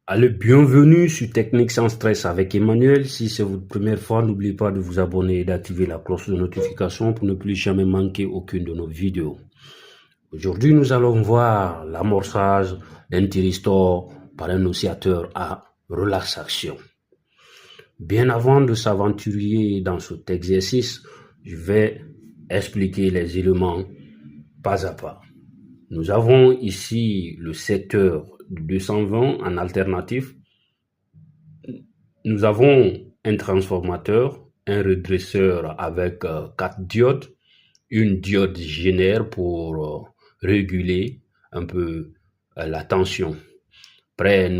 Allez, bienvenue sur Technique sans stress avec Emmanuel. Si c'est votre première fois, n'oubliez pas de vous abonner et d'activer la cloche de notification pour ne plus jamais manquer aucune de nos vidéos. Aujourd'hui, nous allons voir l'amorçage d'un thyristor par un oscillateur à relaxation. Bien avant de s'aventurer dans cet exercice, je vais expliquer les éléments pas à pas. Nous avons ici le secteur 220 en alternatif. Nous avons un transformateur, un redresseur avec 4 diodes, une diode génère pour réguler un peu la tension. Après,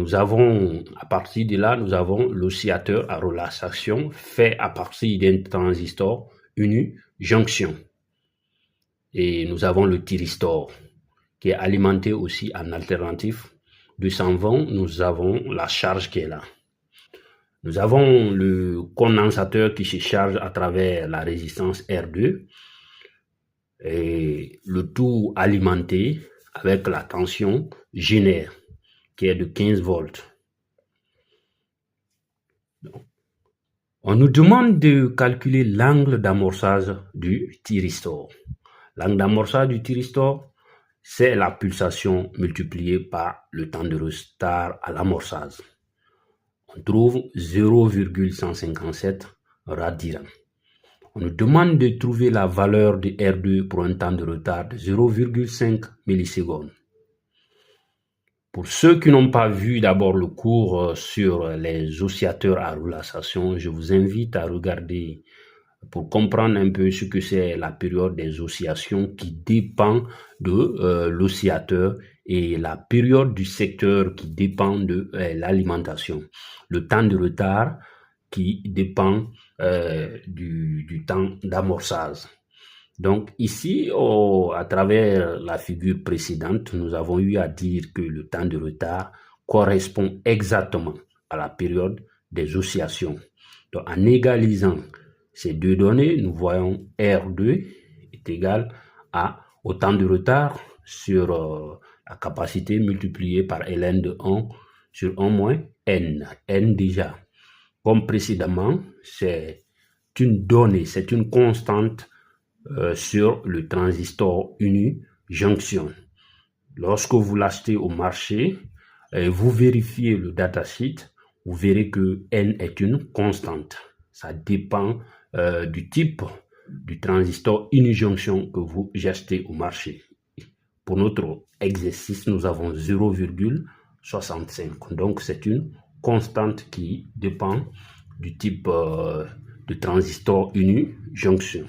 à partir de là, nous avons l'oscillateur à relaxation fait à partir d'un transistor uni jonction. Et nous avons le thyristor qui est alimenté aussi en alternatif 220. Nous avons la charge qui est là. Nous avons le condensateur qui se charge à travers la résistance R2 et le tout alimenté avec la tension génère qui est de 15 volts. On nous demande de calculer l'angle d'amorçage du thyristor. L'angle d'amorçage du thyristor, c'est la pulsation multipliée par le temps de retard à l'amorçage. On trouve 0,157 radians. On nous demande de trouver la valeur de R2 pour un temps de retard de 0,5 millisecondes. Pour ceux qui n'ont pas vu d'abord le cours sur les oscillateurs à relaxation, je vous invite à regarder pour comprendre un peu ce que c'est la période des oscillations qui dépend de l'oscillateur et la période du secteur qui dépend de l'alimentation. Le temps de retard qui dépend du temps d'amorçage. Donc ici, à travers la figure précédente, nous avons eu à dire que le temps de retard correspond exactement à la période des oscillations. Donc en égalisant ces deux données, nous voyons R2 est égal au temps de retard sur la capacité multipliée par ln de 1 sur 1 moins n. N déjà, comme précédemment, c'est une donnée, c'est une constante sur le transistor uni jonction. Lorsque vous l'achetez au marché, vous vérifiez le datasheet, vous verrez que n est une constante. Ça dépend du type du transistor unijonction que vous achetez au marché. Pour notre exercice, nous avons 0,65. Donc, c'est une constante qui dépend du type de transistor unijonction.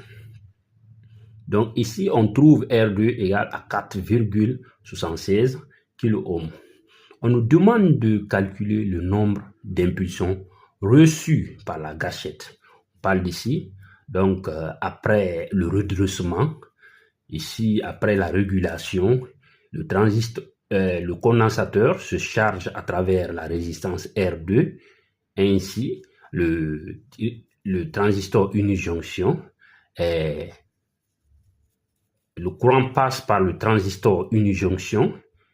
Donc, ici, on trouve R2 égale à 4,76 kΩ. On nous demande de calculer le nombre d'impulsions reçues par la gâchette. On parle d'ici, donc après le redressement, ici après la régulation, le condensateur se charge à travers la résistance R2, ainsi le transistor unijonction, le courant passe par le transistor unijonction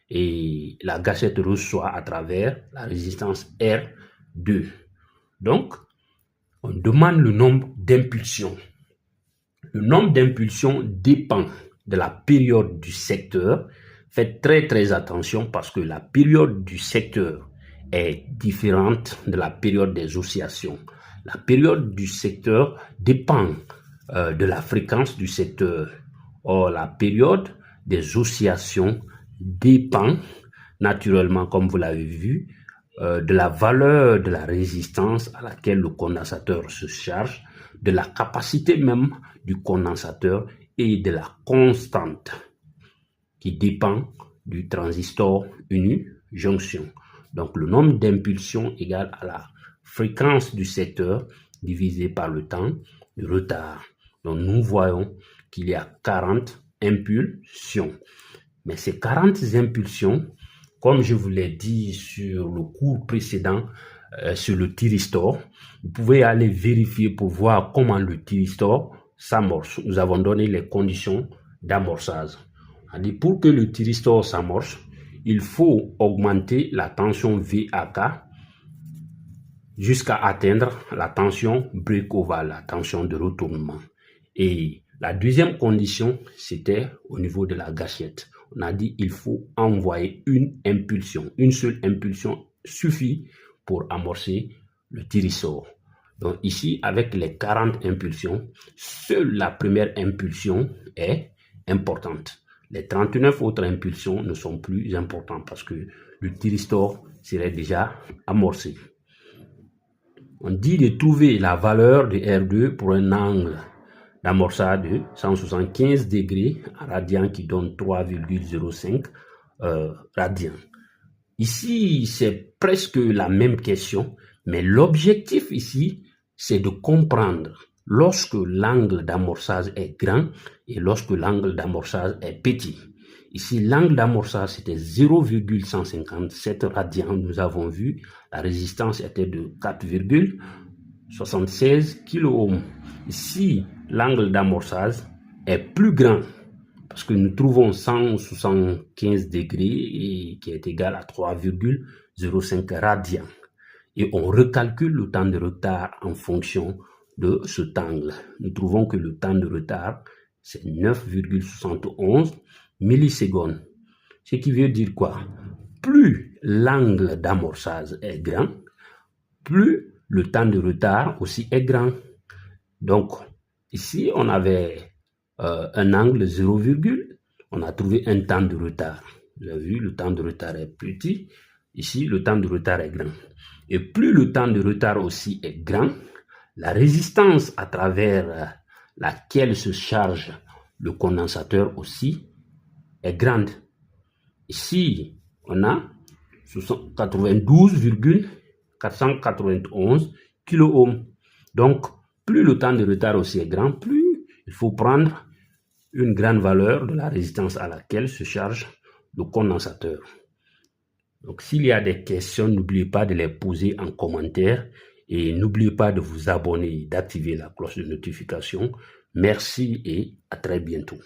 et la gâchette reçoit à travers la résistance R2. Donc, on demande le nombre d'impulsions. Le nombre d'impulsions dépend de la période du secteur. Faites très attention parce que la période du secteur est différente de la période des oscillations. La période du secteur dépend de la fréquence du secteur. Or, la période des oscillations dépend naturellement, comme vous l'avez vu, de la valeur de la résistance à laquelle le condensateur se charge, de la capacité même du condensateur et de la constante qui dépend du transistor uni-jonction. Donc, le nombre d'impulsions égale à la fréquence du secteur divisé par le temps de retard. Donc, nous voyons qu'il y a 40 impulsions. Mais ces 40 impulsions, comme je vous l'ai dit sur le cours précédent, sur le thyristor, vous pouvez aller vérifier pour voir comment le thyristor s'amorce. Nous avons donné les conditions d'amorçage. Pour que le thyristor s'amorce, il faut augmenter la tension VAK jusqu'à atteindre la tension break-over, la tension de retournement. Et la deuxième condition, c'était au niveau de la gâchette. On a dit il faut envoyer une impulsion. Une seule impulsion suffit pour amorcer le tirisseur. Donc ici, avec les 40 impulsions, seule la première impulsion est importante. Les 39 autres impulsions ne sont plus importantes parce que le tirisseur serait déjà amorcé. On dit de trouver la valeur de R2 pour un angle d'amorçage de 175 degrés en radian qui donne 3,05 radians. Ici, c'est presque la même question, mais l'objectif ici, c'est de comprendre lorsque l'angle d'amorçage est grand et lorsque l'angle d'amorçage est petit. Ici, l'angle d'amorçage, c'était 0,157 radians. Nous avons vu, la résistance était de 4,76 kΩ. Ici, l'angle d'amorçage est plus grand parce que nous trouvons 175 degrés et qui est égal à 3,05 radians. Et on recalcule le temps de retard en fonction de cet angle. Nous trouvons que le temps de retard, c'est 9,71 millisecondes. Ce qui veut dire quoi? Plus l'angle d'amorçage est grand, plus le temps de retard aussi est grand. Donc, ici, on avait un angle 0, on a trouvé un temps de retard. Vous avez vu, le temps de retard est petit. Ici, le temps de retard est grand. Et plus le temps de retard aussi est grand, la résistance à travers laquelle se charge le condensateur aussi est grande. Ici, on a 92,491 kΩ. Donc, plus le temps de retard aussi est grand, plus il faut prendre une grande valeur de la résistance à laquelle se charge le condensateur. Donc, s'il y a des questions, n'oubliez pas de les poser en commentaire et n'oubliez pas de vous abonner et d'activer la cloche de notification. Merci et à très bientôt.